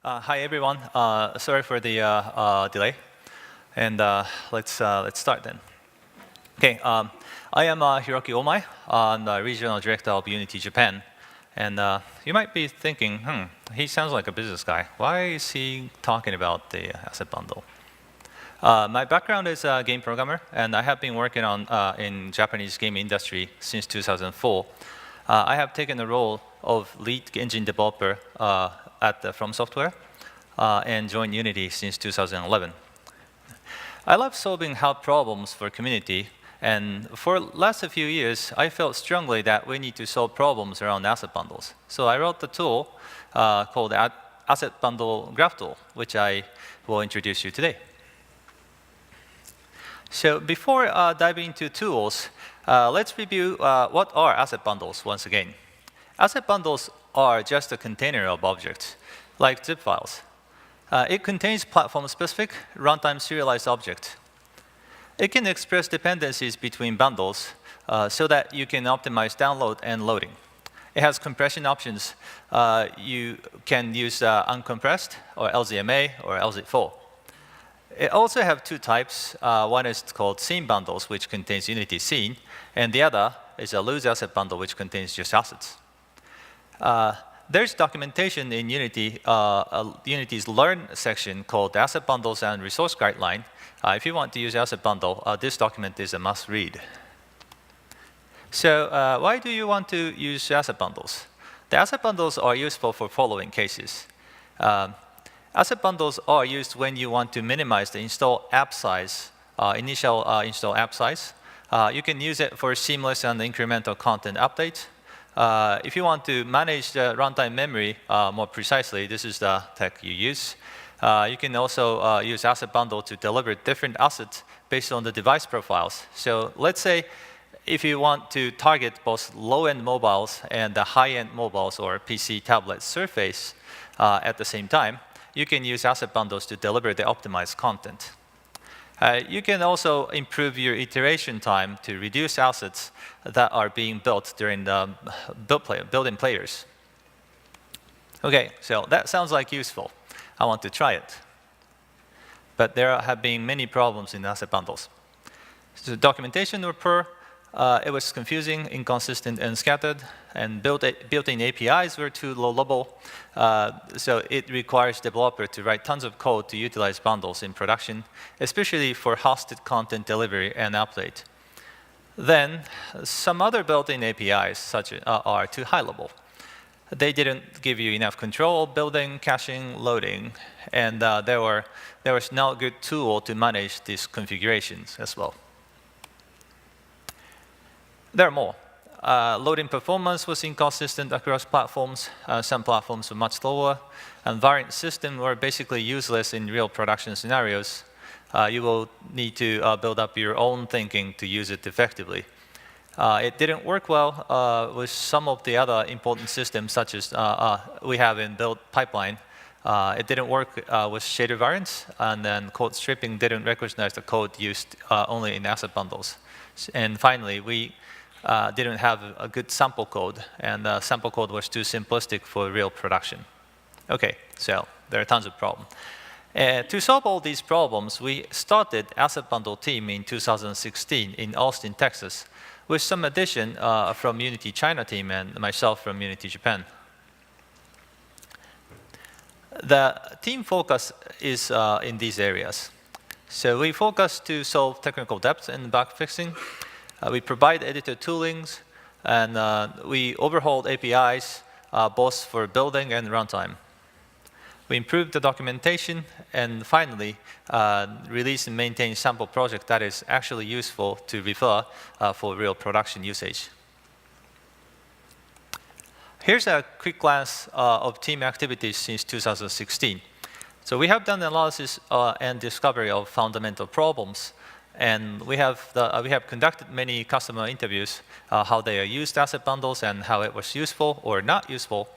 Hi everyone. Sorry for the delay, and let's start then. Okay, I am Hiroki Omai. I'm the regional director of Unity Japan, and you might be thinking, he sounds like a business guy. Why is he talking about the asset bundle? My background is a game programmer, and I have been working on in Japanese game industry since 2004. I have taken the role of lead engine developer at From Software and joined Unity since 2011. I love solving hard problems for community, and for the last few years, I felt strongly that we need to solve problems around asset bundles. So I wrote the tool called Asset Bundle Graph Tool, which I will introduce you today. So before diving into tools, let's review what are asset bundles once again. Asset bundles are just a container of objects, like zip files. It contains platform-specific, runtime serialized objects. It can express dependencies between bundles so that you can optimize download and loading. It has compression options. You can use uncompressed, or LZMA, or LZ4. It also have two types. One is called scene bundles, which contains Unity scene, and the other is a loose asset bundle, which contains just assets. There's documentation in Unity, Unity's Learn section called Asset Bundles and Resource Guideline. If you want to use asset bundle, this document is a must-read. So why do you want to use asset bundles? The asset bundles are useful for following cases. Asset bundles are used when you want to minimize the install app size, initial install app size. You can use it for seamless and incremental content updates. If you want to manage the runtime memory more precisely, this is the tech you use. You can also use asset bundle to deliver different assets based on the device profiles. So let's say if you want to target both low-end mobiles and the high-end mobiles or PC, tablet, Surface at the same time, you can use asset bundles to deliver the optimized content. You can also improve your iteration time to reduce assets that are being built during the building players. Okay, so that sounds like useful. I want to try it. But there have been many problems in asset bundles. So documentation were poor. It was confusing, inconsistent, and scattered. And built-in APIs were too low-level. So it requires developer to write tons of code to utilize bundles in production, especially for hosted content delivery and update. Then some other built-in APIs are too high-level. They didn't give you enough control, building, caching, loading, and there was no good tool to manage these configurations as well. There are more. Loading performance was inconsistent across platforms. Some platforms were much slower, and variant systems were basically useless in real production scenarios. You will need to build up your own thinking to use it effectively. It didn't work well with some of the other important systems, such as we have in build pipeline. It didn't work with shader variants, and then code stripping didn't recognize the code used only in asset bundles. And finally, we didn't have a good sample code, and sample code was too simplistic for real production. Okay, so there are tons of problems. To solve all these problems, we started Asset Bundle team in 2016 in Austin, Texas, with some addition from Unity China team and myself from Unity Japan. The team focus is in these areas. So we focus to solve technical depth and bug fixing. We provide editor toolings, and we overhauled APIs both for building and runtime. We improved the documentation, and finally, release and maintain sample project that is actually useful to refer for real production usage. Here's a quick glance of team activities since 2016. So we have done analysis and discovery of fundamental problems. And we have conducted many customer interviews, how they used asset bundles and how it was useful or not useful,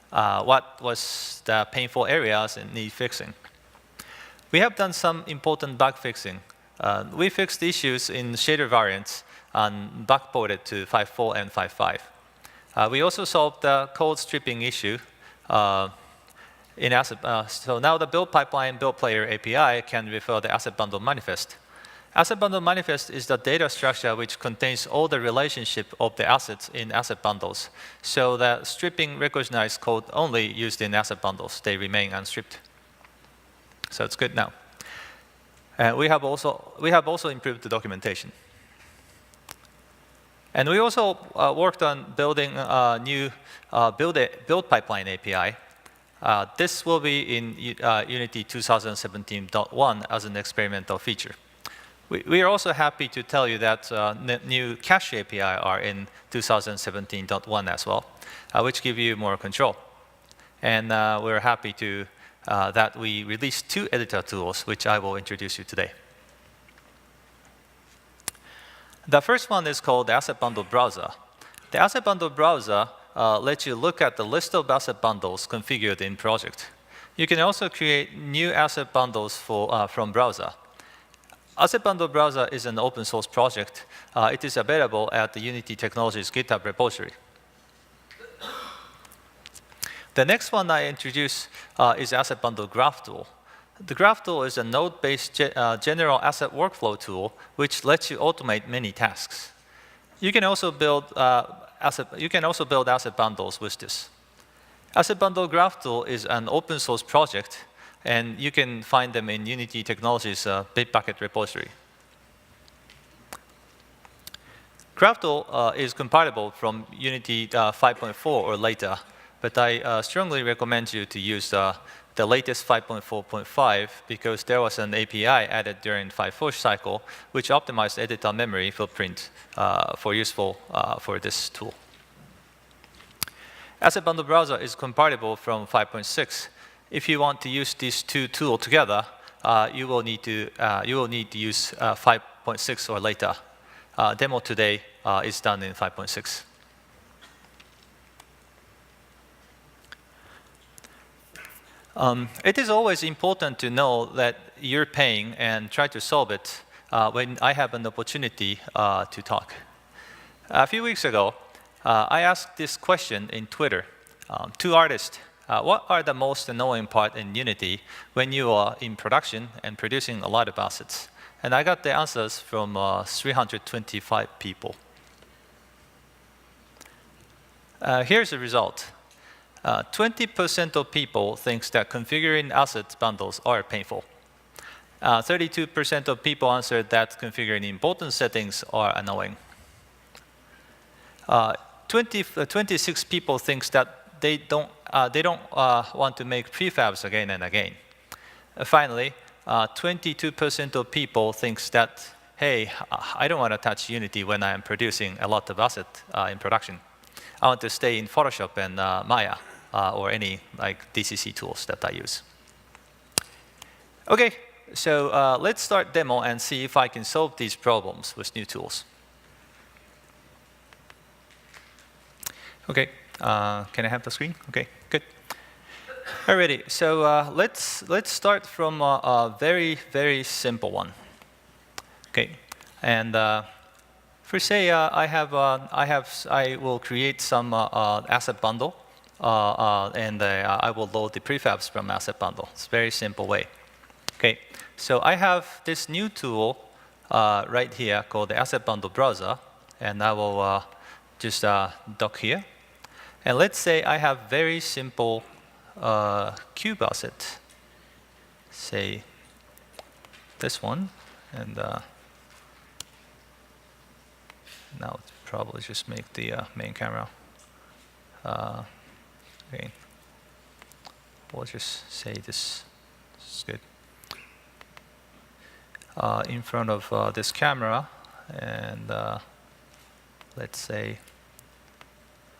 what was the painful areas and need fixing. We have done some important bug fixing. We fixed issues in shader variants and backported to 5.4 and 5.5. We also solved the code stripping issue. So now the build pipeline build player API can refer the asset bundle manifest. Asset bundle manifest is the data structure which contains all the relationship of the assets in asset bundles. So that stripping recognized code only used in asset bundles, they remain unstripped. So it's good now. We have also improved the documentation. And we also worked on building a new build pipeline API. This will be in Unity 2017.1 as an experimental feature. We are also happy to tell you that new cache API are in 2017.1 as well, which give you more control. And we're happy to that we released 2 editor tools, which I will introduce you today. The first one is called the Asset Bundle Browser. The Asset Bundle Browser lets you look at the list of asset bundles configured in project. You can also create new asset bundles from browser. Asset Bundle Browser is an open source project. It is available at the Unity Technologies GitHub repository. The next one I introduce is Asset Bundle Graph Tool. The Graph Tool is a node-based general asset workflow tool which lets you automate many tasks. You can also build asset bundles with this. Asset Bundle Graph Tool is an open source project, and you can find them in Unity Technologies Bitbucket repository. GraphTool is compatible from Unity 5.4 or later, but I strongly recommend you to use the latest 5.4.5 because there was an API added during 5.4 cycle which optimized editor memory footprint for useful for this tool. Asset Bundle Browser is compatible from 5.6. If you want to use these 2 tools together, you will need to use 5.6 or later. Demo today is done in 5.6. It is always important to know that you're paying and try to solve it when I have an opportunity to talk. A few weeks ago, I asked this question in Twitter to artists. What are the most annoying part in Unity when you are in production and producing a lot of assets? And I got the answers from 325 people. Here's the result. 20% of people think that configuring asset bundles are painful. 32% of people answered that configuring important settings are annoying. 26 people think that they don't want to make prefabs again and again. Finally, 22% of people think that, hey, I don't want to touch Unity when I am producing a lot of assets in production. I want to stay in Photoshop and Maya or any like DCC tools that I use. Okay, so let's start demo and see if I can solve these problems with new tools. Okay, can I have the screen? Okay, good. Alrighty, so let's start from a very simple one. Okay, and for say I will create some asset bundle, and I will load the prefabs from asset bundle. It's a very simple way. Okay, so I have this new tool right here called the Asset Bundle Browser, and I will just dock here. And let's say I have very simple cube asset, say this one, and now it's probably just make the main camera. Okay, we'll just say this is good. In front of this camera, and let's say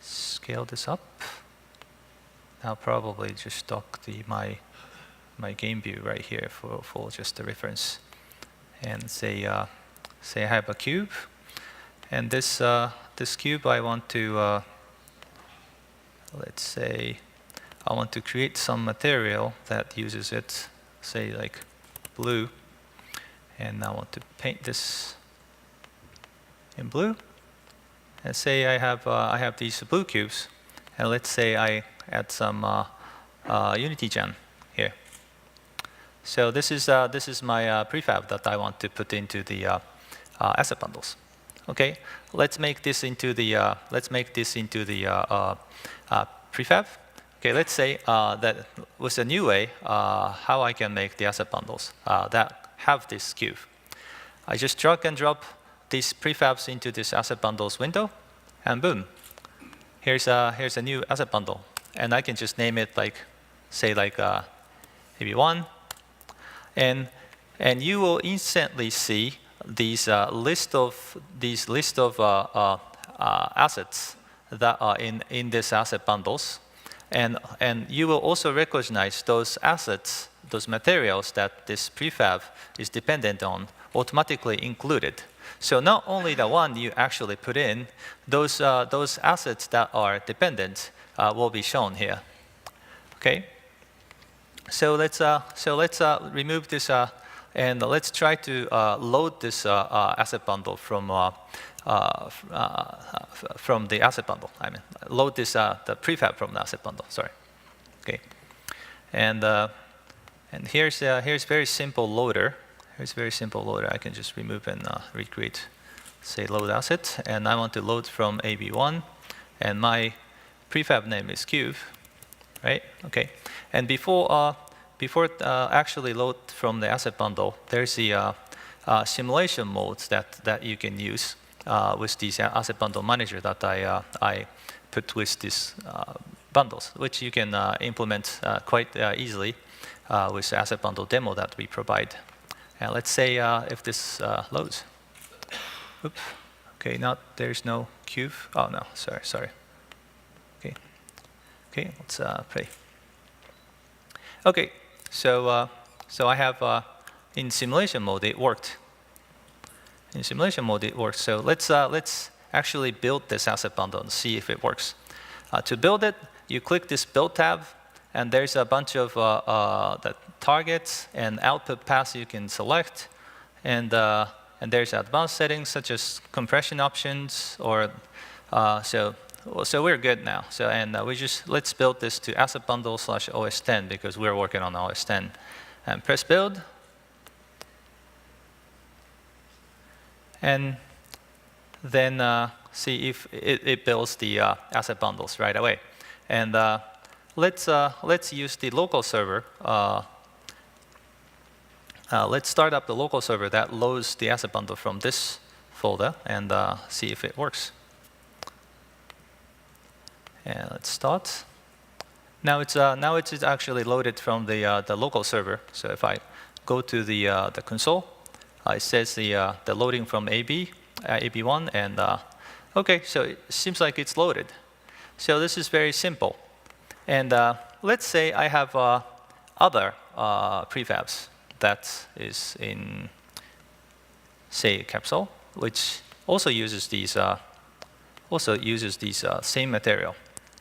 scale this up. I'll probably just dock my game view right here for just the reference, and say I have a cube, and this cube I want to let's say I want to create some material that uses it, say like blue, and I want to paint this in blue. And say I have these blue cubes, and let's say I add some UnityGen here. So this is my prefab that I want to put into the asset bundles. Okay, let's make this into the prefab. Okay, let's say that with a new way, how I can make the asset bundles that have this cube. I just drag and drop these prefabs into this asset bundles window, and boom, here's a new asset bundle, and I can just name it like, say like maybe 1, and you will instantly see these list of assets that are in this asset bundles, and you will also recognize those assets, those materials that this prefab is dependent on, automatically included. So not only the one you actually put in, those assets that are dependent will be shown here. Okay. So let's remove this and let's try to load this asset bundle from the asset bundle. I mean, load this the prefab from the asset bundle. Sorry. Okay. And here's very simple loader. Here's very simple loader. I can just remove and recreate, say load asset, and I want to load from AB1, and my prefab name is cube, right? Okay. And before actually load from the asset bundle, there's the simulation modes that you can use with these asset bundle manager that I put with these bundles, which you can implement quite easily with the asset bundle demo that we provide. And let's say if this loads. Oops. Okay, there's no cube. Oh no, sorry. Okay. Okay, let's play. Okay, so I have in simulation mode it worked. In simulation mode it works. So let's actually build this asset bundle and see if it works. To build it, you click this build tab, and there's a bunch of the targets and output paths you can select, and there's advanced settings such as compression options, or so we're good now. So let's build this to asset bundle / OS 10 because we're working on OS 10, and press build, and then see if it builds the asset bundles right away. And let's use the local server. Let's start up the local server that loads the asset bundle from this folder and see if it works. And let's start. Now it's actually loaded from the local server. So if I go to the console, it says the loading from AB1, and okay, so it seems like it's loaded. So this is very simple. And let's say I have other prefabs that is in, say, capsule, which also uses these same material.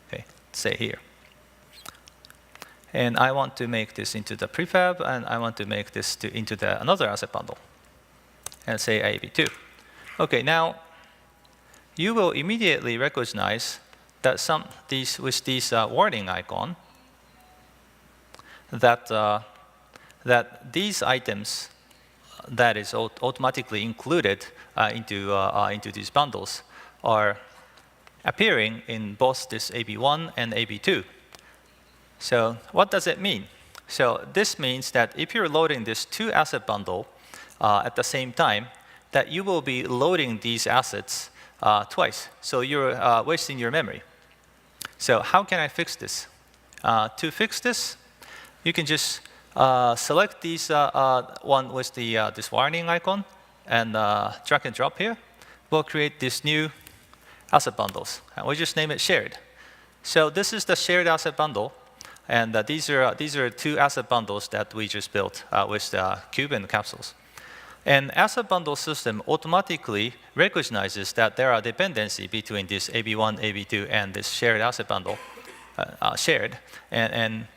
Okay, say here. And I want to make this into the prefab, and I want to make this into another asset bundle, and say AB2. Okay, now you will immediately recognize that with these warning icon, that these items that is automatically included into these bundles are appearing in both this AB1 and AB2. So what does it mean? So this means that if you're loading this 2 asset bundle at the same time, that you will be loading these assets twice. So you're wasting your memory. So how can I fix this? To fix this, you can just select these one with this warning icon and drag and drop here. We'll create this new asset bundles, and we'll just name it shared. So this is the shared asset bundle, and these are 2 asset bundles that we just built with the cube and the capsules. And asset bundle system automatically recognizes that there are dependency between this AB1, AB2, and this shared asset bundle, shared. And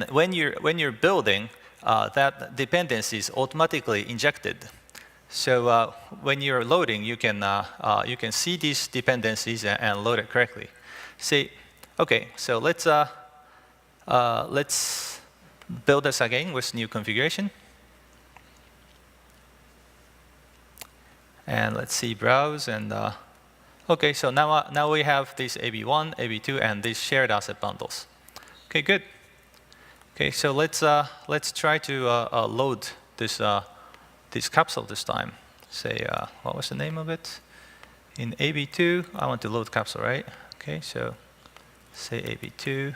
when you're building, that dependency is automatically injected. So when you're loading, you can see these dependencies and load it correctly. See, okay, so let's let's build this again with new configuration. And let's see, browse, and okay, so now we have these AB1, AB2, and these shared asset bundles. Okay, good. Okay, so let's try to load this capsule this time. Say, what was the name of it? In AB2, I want to load capsule, right? Okay, so say AB2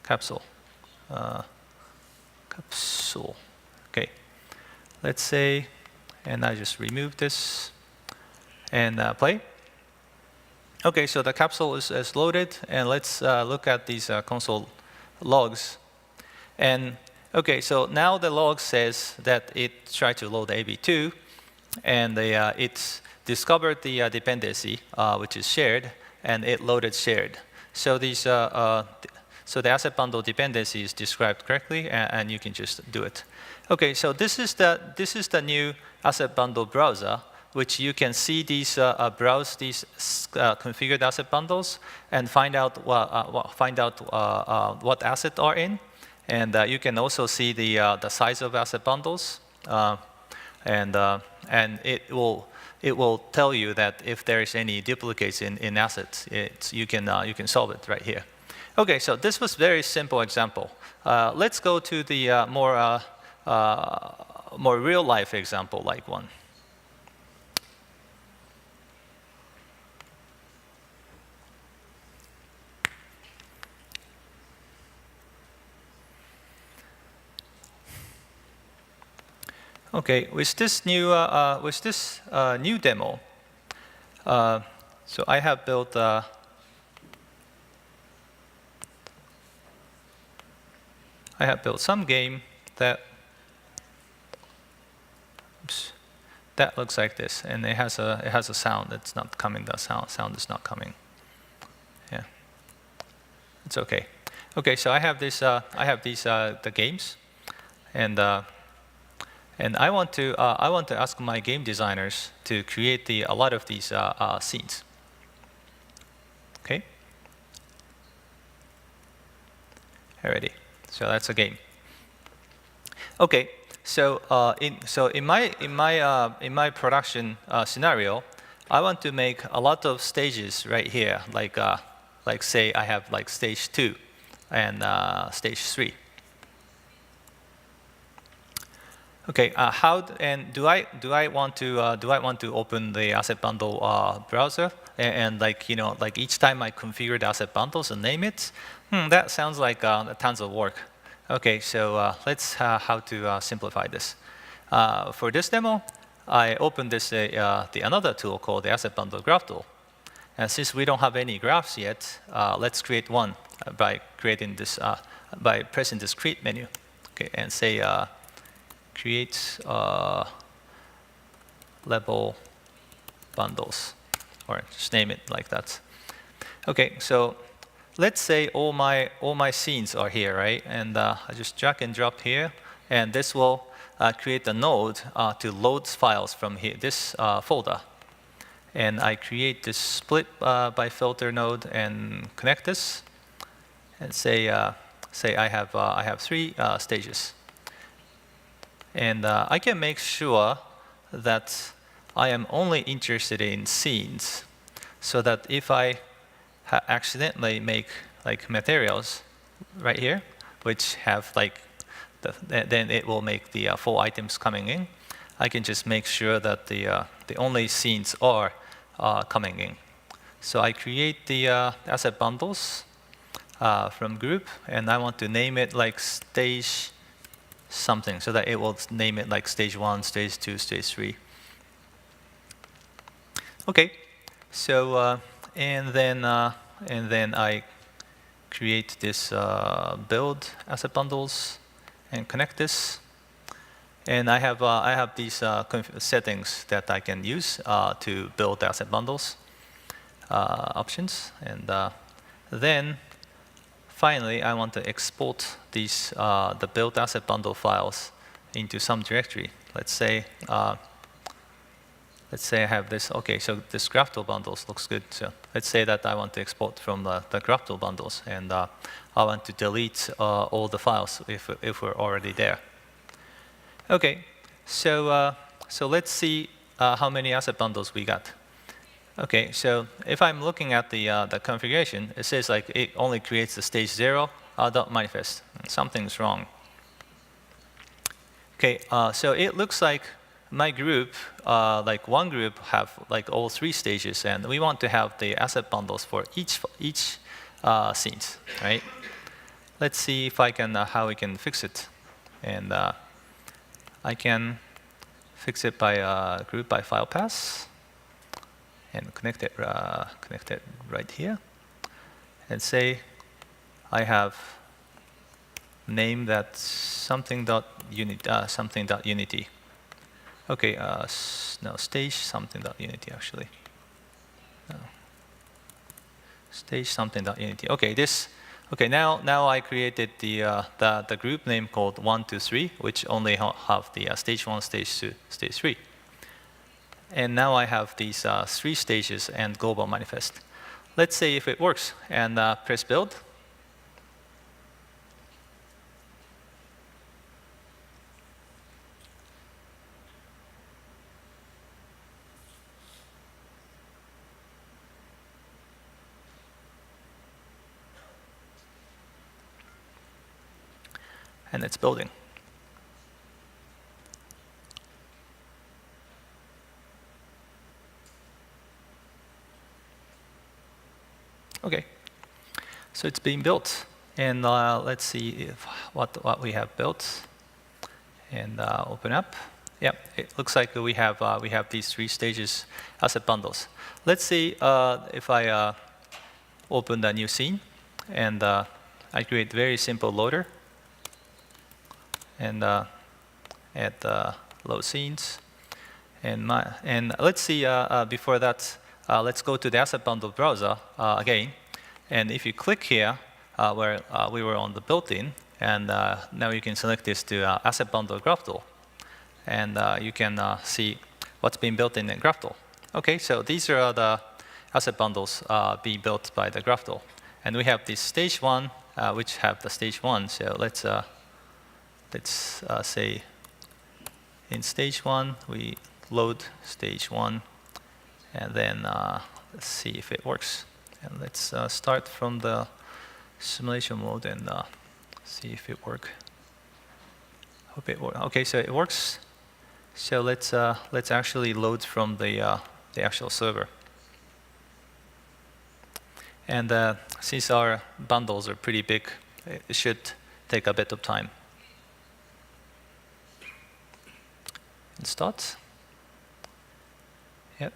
capsule. Capsule. Okay. Let's say, and I just remove this and play. Okay, so the capsule is loaded, and let's look at these console logs. And okay, so now the log says that it tried to load AB2, and it's discovered the dependency, which is shared, and it loaded shared. So these so the asset bundle dependency is described correctly, and you can just do it. Okay, so this is the new asset bundle browser, which you can see these browse these configured asset bundles and find out what assets are in, and you can also see the size of asset bundles, and it will tell you that if there is any duplicates in assets, you can solve it right here. Okay, so this was very simple example. Let's go to the more real-life example-like one. Okay, with this new demo, so I have built some game that looks like this, and it has a sound. It's not coming. The sound is not coming. Yeah, it's okay. Okay, so I have these the games, and I want to ask my game designers to create a lot of these scenes. Okay. Alrighty. So that's a game. Okay. So in my production scenario, I want to make a lot of stages right here. Like say I have like stage 2 and stage 3. Okay, do I want to open the asset bundle browser and like each time I configure the asset bundles and name it? That sounds like tons of work. Okay, so let's how to simplify this. For this demo, I opened this another tool called the asset bundle graph tool, and since we don't have any graphs yet, let's create one by creating this by pressing this create menu. Okay, and say. Create level bundles, or just name it like that. Okay, so let's say all my scenes are here, right? And I just drag and drop here, and this will create a node to load files from here, this folder. And I create this split by filter node and connect this, and say I have 3 stages. And I can make sure that I am only interested in scenes, so that if I accidentally make like materials right here, which have like, then it will make the 4 items coming in. I can just make sure that the only scenes are coming in. So I create the asset bundles from group, and I want to name it like stage something, so that it will name it like stage 1, stage 2, stage 3. Okay, so and then I create this build asset bundles and connect this, and I have these settings that I can use to build asset bundles options, and then. Finally, I want to export these the build asset bundle files into some directory. Let's say let's say I have this. OK, so this GraphTool bundles looks good. So let's say that I want to export from the GraphTool bundles, and I want to delete all the files if we're already there. OK, so let's see how many asset bundles we got. OK, so if I'm looking at the configuration, it says like it only creates the stage 0 dot manifest. Something's wrong. OK, so it looks like my group, like one group, have like all 3 stages, and we want to have the asset bundles for each scenes, right? Let's see if I can how we can fix it, and I can fix it by group by file path, and connect it right here, and say I have name that something.unity. OK, no, stage something.unity actually. No. Stage something.unity. OK, this. OK, now I created the group name called 1, 2, 3, which only have the stage 1, stage 2, stage 3. And now I have these 3 stages and global manifest. Let's see if it works, and press build. And it's building. OK, so it's being built, and let's see what we have built, and open up. Yeah, it looks like we have these 3 stages asset bundles. Let's see if I open the new scene, and I create very simple loader, and add load scenes, and let's see before that. Let's go to the asset bundle browser again, and if you click here where we were on the built-in, and now you can select this to asset bundle GraphTool, and you can see what's being built in GraphTool. OK, so these are the asset bundles being built by the GraphTool, and we have this stage 1, which have the stage 1. So let's say in stage 1 we load stage 1. And then let's see if it works. And let's start from the simulation mode and see if it works. Hope it works. OK, so it works. So let's actually load from the actual server. And since our bundles are pretty big, it should take a bit of time. And start. Yep.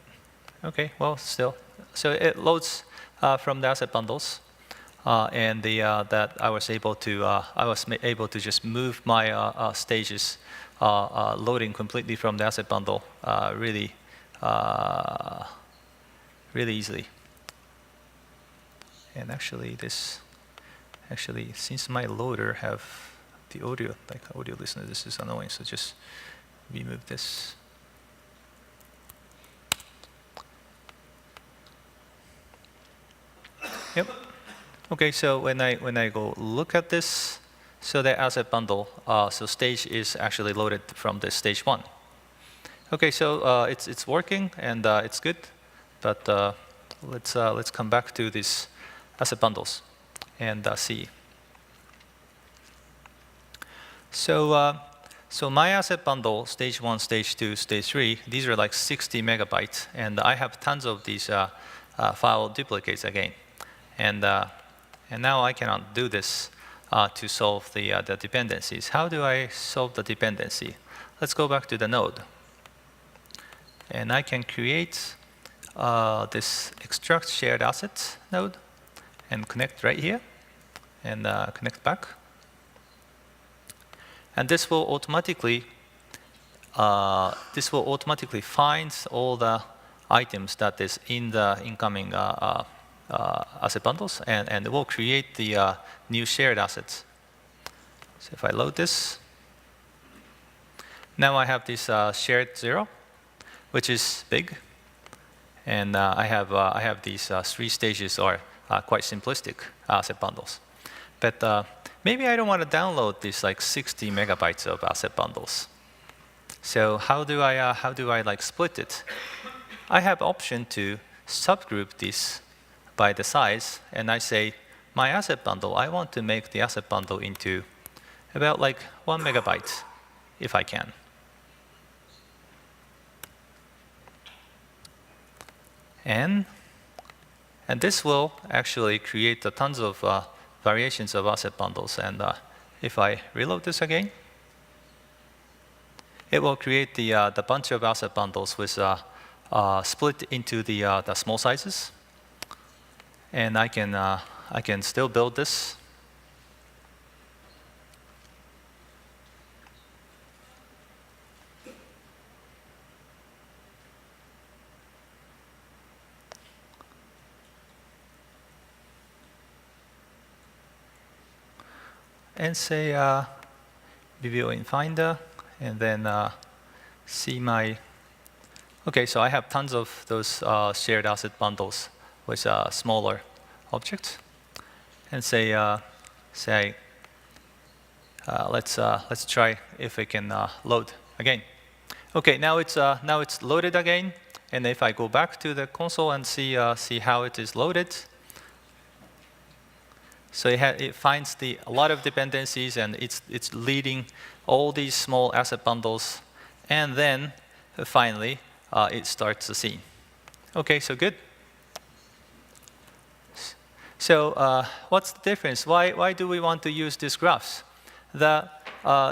OK, well, still. So it loads from the asset bundles, and that I was able to just move my stages loading completely from the asset bundle really easily. And actually, since my loader have the audio, like audio listener, this is annoying. So just remove this. Yep. OK, so when I go look at this, so the asset bundle, so stage is actually loaded from the stage 1. OK, so it's working and it's good, but let's come back to these asset bundles and see. So my asset bundle, stage 1, stage 2, stage 3, these are like 60 megabytes, and I have tons of these file duplicates again. And now I cannot do this to solve the dependencies. How do I solve the dependency? Let's go back to the node. And I can create this extract shared assets node and connect right here and connect back. And this will automatically find all the items that is in the incoming asset bundles, and it will create the new shared assets. So if I load this, now I have this shared 0, which is big. And I have these 3 stages are quite simplistic asset bundles. But maybe I don't want to download these like 60 megabytes of asset bundles. So how do I like split it? I have option to subgroup this by the size, and I say my asset bundle, I want to make the asset bundle into about like 1 megabyte, if I can. And this will actually create tons of variations of asset bundles. And if I reload this again, it will create the bunch of asset bundles with split into the small sizes. And I can still build this. And say Vivio in Finder, and then see my. Okay, so I have tons of those shared asset bundles with smaller objects, and say let's try if we can load again. Okay, now it's loaded again, and if I go back to the console and see how it is loaded. So it finds a lot of dependencies, and it's leading all these small asset bundles, and then finally it starts the scene. Okay, so good. So what's the difference? Why do we want to use these graphs? The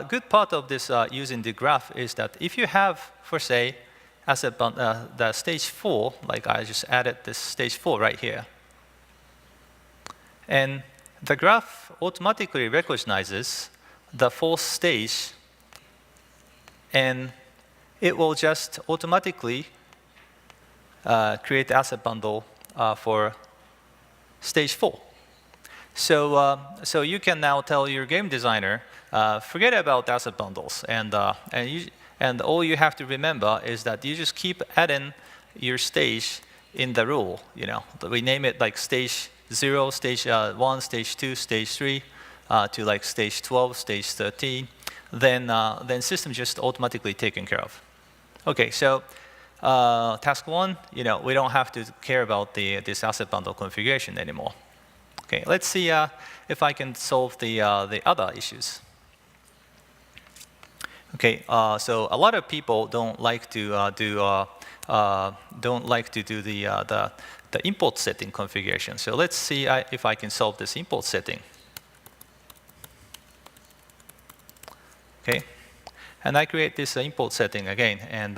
good part of this using the graph is that if you have, for say, the stage 4, like I just added this stage 4 right here, and the graph automatically recognizes the 4th stage, and it will just automatically create the asset bundle for stage 4. So you can now tell your game designer, forget about asset bundles, and all you have to remember is that you just keep adding your stage in the rule. You know, we name it like stage 0, stage 1, stage 2, stage 3, to like stage 12, stage 13. Then system just automatically taken care of. Okay, so task 1, you know, we don't have to care about this asset bundle configuration anymore. Okay, let's see if I can solve the other issues. Okay, so a lot of people don't like to do the import setting configuration. So let's see if I can solve this import setting. Okay, and I create this import setting again, and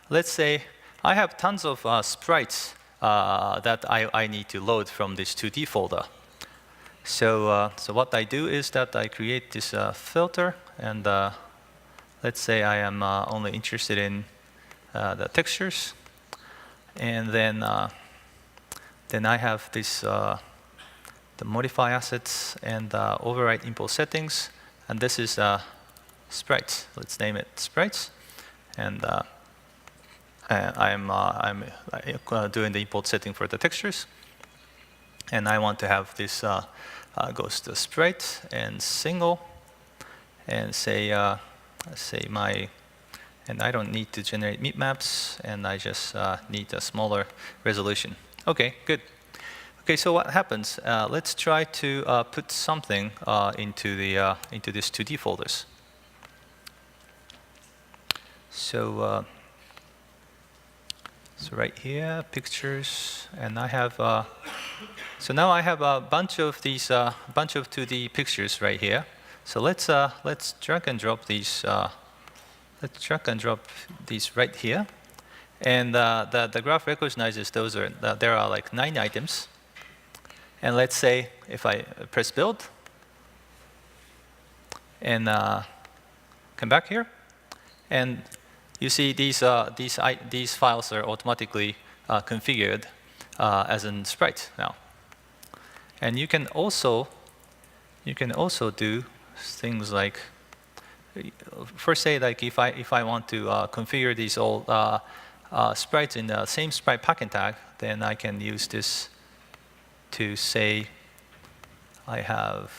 let's say I have tons of sprites that I need to load from this 2D folder. So what I do is that I create this filter, and let's say I am only interested in the textures, and then I have this the modify assets and override import settings, and this is sprites. Let's name it sprites, and I'm doing the import setting for the textures, and I want to have this goes to sprite and single, and say my, and I don't need to generate bitmaps, and I just need a smaller resolution. Okay, good. Okay, so what happens? Let's try to put something into these 2D folders. So right here, pictures, and I have. So now I have a bunch of these bunch of 2D pictures right here. So let's drag and drop these. Let's drag and drop these right here, and the graph recognizes those are there are like 9 items. And let's say if I press build and come back here, and you see these files are automatically configured as in sprite now. And you can also do things like, first say like if I want to configure these all sprites in the same sprite packet tag, then I can use this to say I have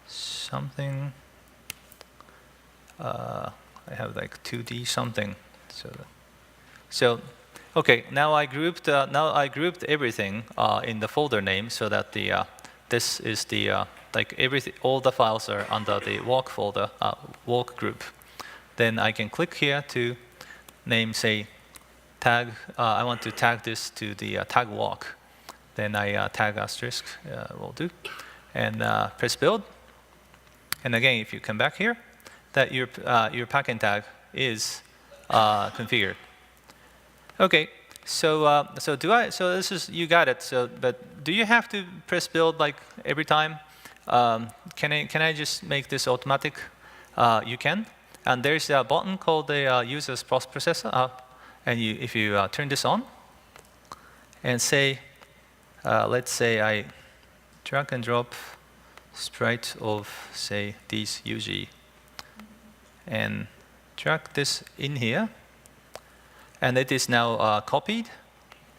something. I have like 2D something. So okay, now I grouped everything in the folder name so that this is the like everything. All the files are under the walk folder, walk group. Then I can click here to name, say, tag. I want to tag this to the tag walk. Then I tag asterisk will do, and press build. And again, if you come back here, that your packet tag is configured. Okay, so so this is, you got it. So, but do you have to press build like every time? Can I just make this automatic? You can, and there's a button called the user's processor, and if you turn this on, and say, let's say I drag and drop sprite of, say, these UG, and drag this in here. And it is now copied,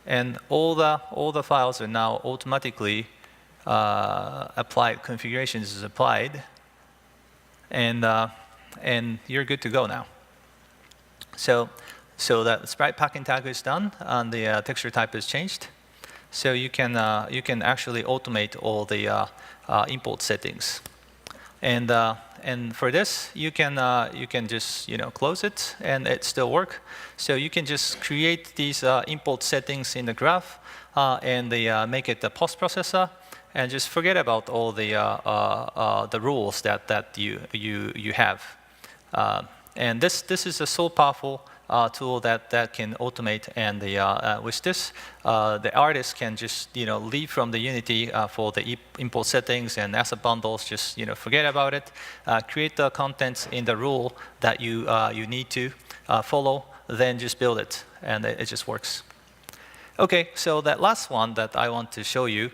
and all the files are now automatically applied. Configurations is applied, and you're good to go now. So that sprite packet tag is done, and the texture type is changed. So you can actually automate all the import settings, and for this, you can just close it, and it still work. So you can just create these import settings in the graph, and make it a post processor, and just forget about all the rules that you have. And this is a so powerful tool that can automate, and with this, the artist can just leave from the Unity for the import settings and asset bundles. Just forget about it. Create the contents in the rule that you need to follow. Then just build it, and it just works. Okay, so that last one that I want to show you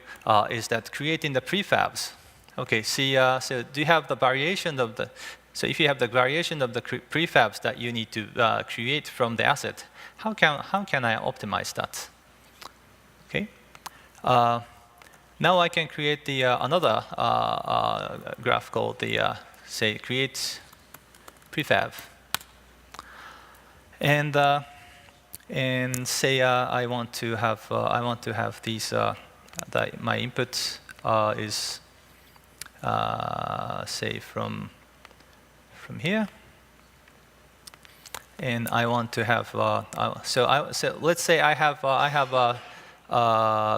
is that creating the prefabs. Okay, see, so do you have the variation of the? So if you have the variation of the prefabs that you need to create from the asset, how can I optimize that? Okay. Now I can create the another graph called the say create prefab, and say I want to have these my input is say from here, and I want to have so let's say I have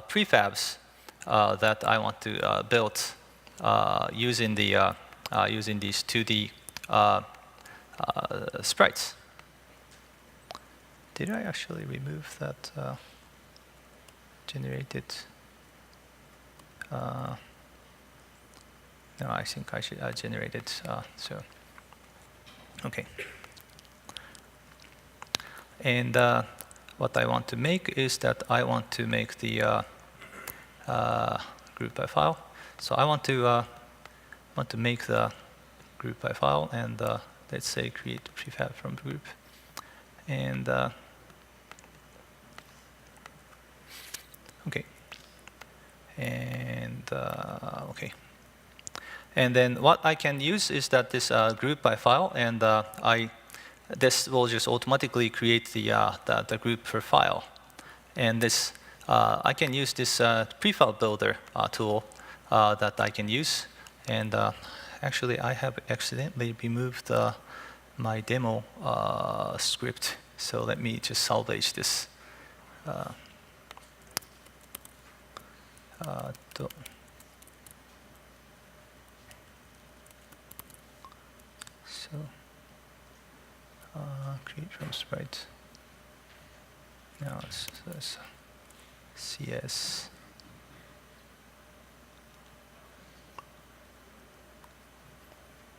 prefabs that I want to build using using these 2D sprites. Did I actually remove that generated? No, I think I should generate it. So. Okay, and what I want to make is that I want to make the group by file. So I want to make the group by file, and let's say create prefab from group, and okay, and okay. And then what I can use is that this group by file, and this will just automatically create the group per file. And this I can use this prefab builder tool that I can use. And actually, I have accidentally removed my demo script. So let me just salvage this. So create from sprite. Now it's CS.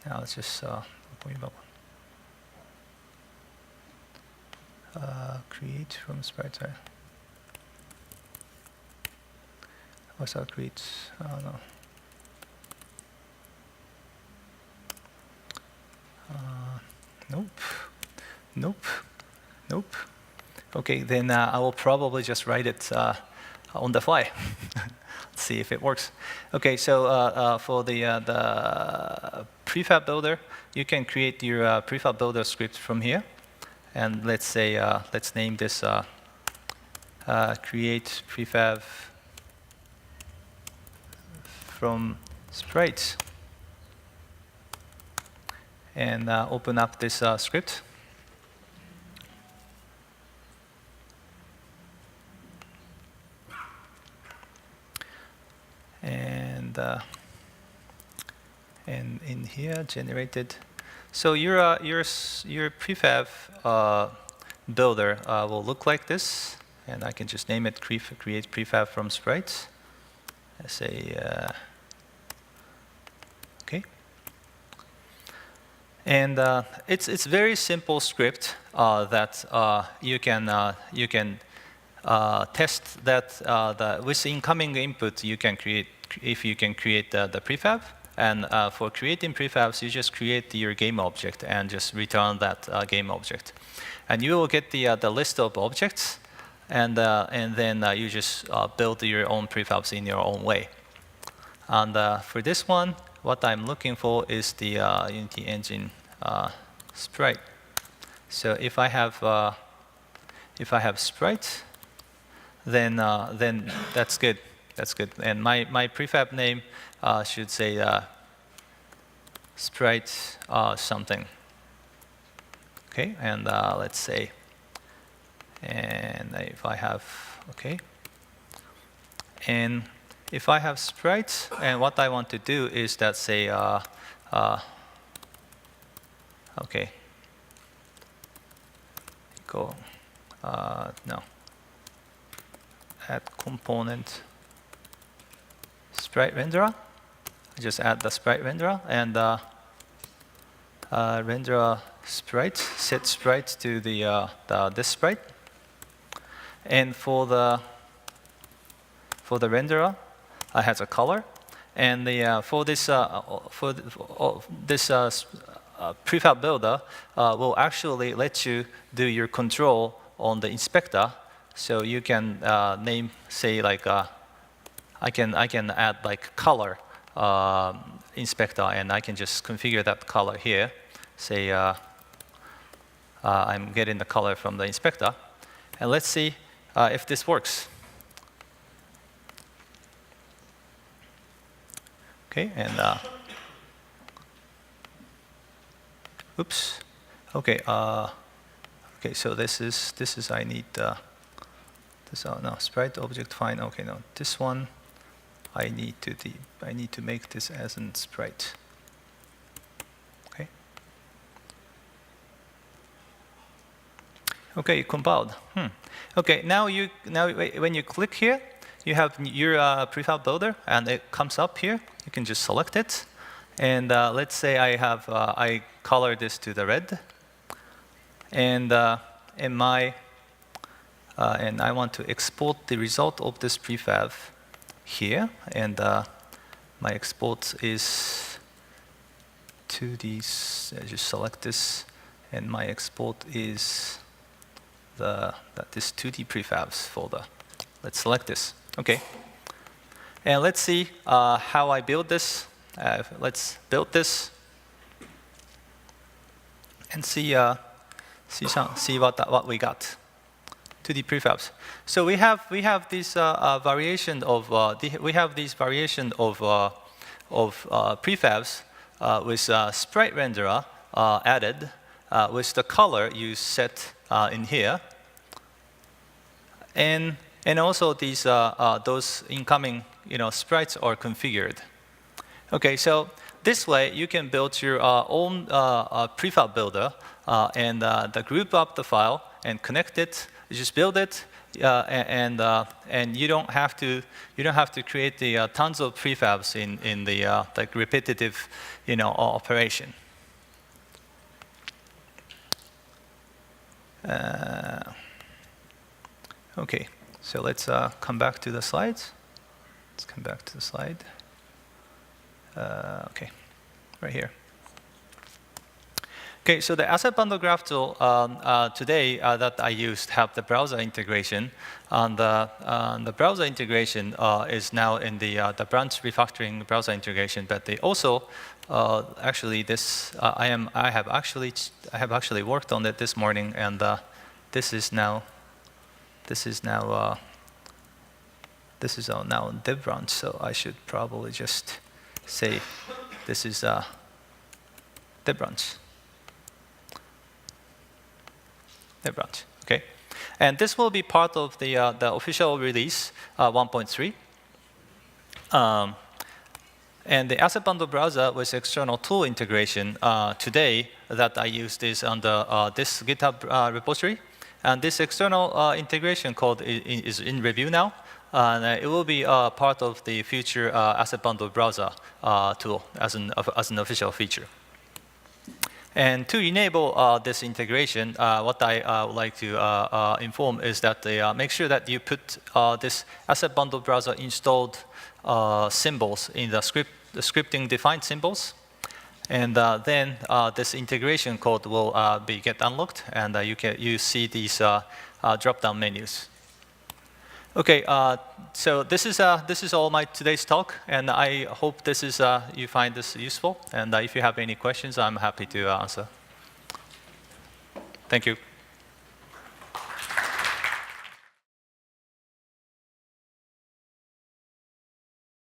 Now it's just create from sprite. What's that create? No. Nope. Nope. Okay, then I will probably just write it on the fly. Let's see if it works. Okay, so for the prefab builder, you can create your prefab builder script from here. And let's say, let's name this create prefab from sprites. And open up this script. And in here, generated. So your prefab builder will look like this, and I can just name it create prefab from sprites. I say okay. And it's very simple script that you can test that with incoming input you can create the prefab. And for creating prefabs, you just create your game object and just return that game object. And you will get the list of objects, and then you just build your own prefabs in your own way. And for this one, what I'm looking for is the Unity Engine sprite. So if I have sprite, then that's good. That's good. And my prefab name should say sprite something. Okay, and let's say, and if I have, okay, and if I have sprites, and what I want to do is that say, okay, go, no, add component sprite renderer. I just add the sprite renderer and renderer sprite, set sprite to this sprite. And for the renderer, I have a color, and for this prefab builder will actually let you do your control on the inspector. So you can name, say, like I can add like color inspector, and I can just configure that color here. Say I'm getting the color from the inspector, and let's see if this works. Okay, and oops. Okay, okay. So this is I need this. Oh no, sprite object fine. Okay, no, this one I need to make this as a sprite. Okay. Okay, compiled. Okay, now when you click here, you have your prefab builder, and it comes up here. You can just select it, and let's say I color this to the red, and and I want to export the result of this prefab here, and my export is to these. I just select this, and my export is this 2D prefabs folder. Let's select this. Okay, and let's see how I build this. Let's build this and see what we got. 2D prefabs. So we have this variation of prefabs with sprite renderer added with the color you set in here, and also these those incoming sprites are configured. Okay, so this way you can build your own prefab builder and group up the file and connect it. You just build it, and you don't have to create the tons of prefabs in the like repetitive operation. Okay, so let's come back to the slides. Let's come back to the slide. Okay, right here. Okay, so the asset bundle graph tool today that I used have the browser integration. And the browser integration is now in the branch refactoring browser integration. But they also actually this I have actually worked on it this morning, and this is now dev branch. So I should probably just say this is dev branch. Branch. Okay, and this will be part of the official release 1.3. And the asset bundle browser with external tool integration today that I used is under this GitHub repository, and this external integration code is in review now, and it will be part of the future asset bundle browser tool as an official feature. And to enable this integration, what I would like to inform is that make sure that you put this asset bundle browser installed symbols in the scripting defined symbols. And then this integration code will get unlocked, and you see these drop-down menus. Okay, so this is all my today's talk, and I hope this is you find this useful. And if you have any questions, I'm happy to answer. Thank you.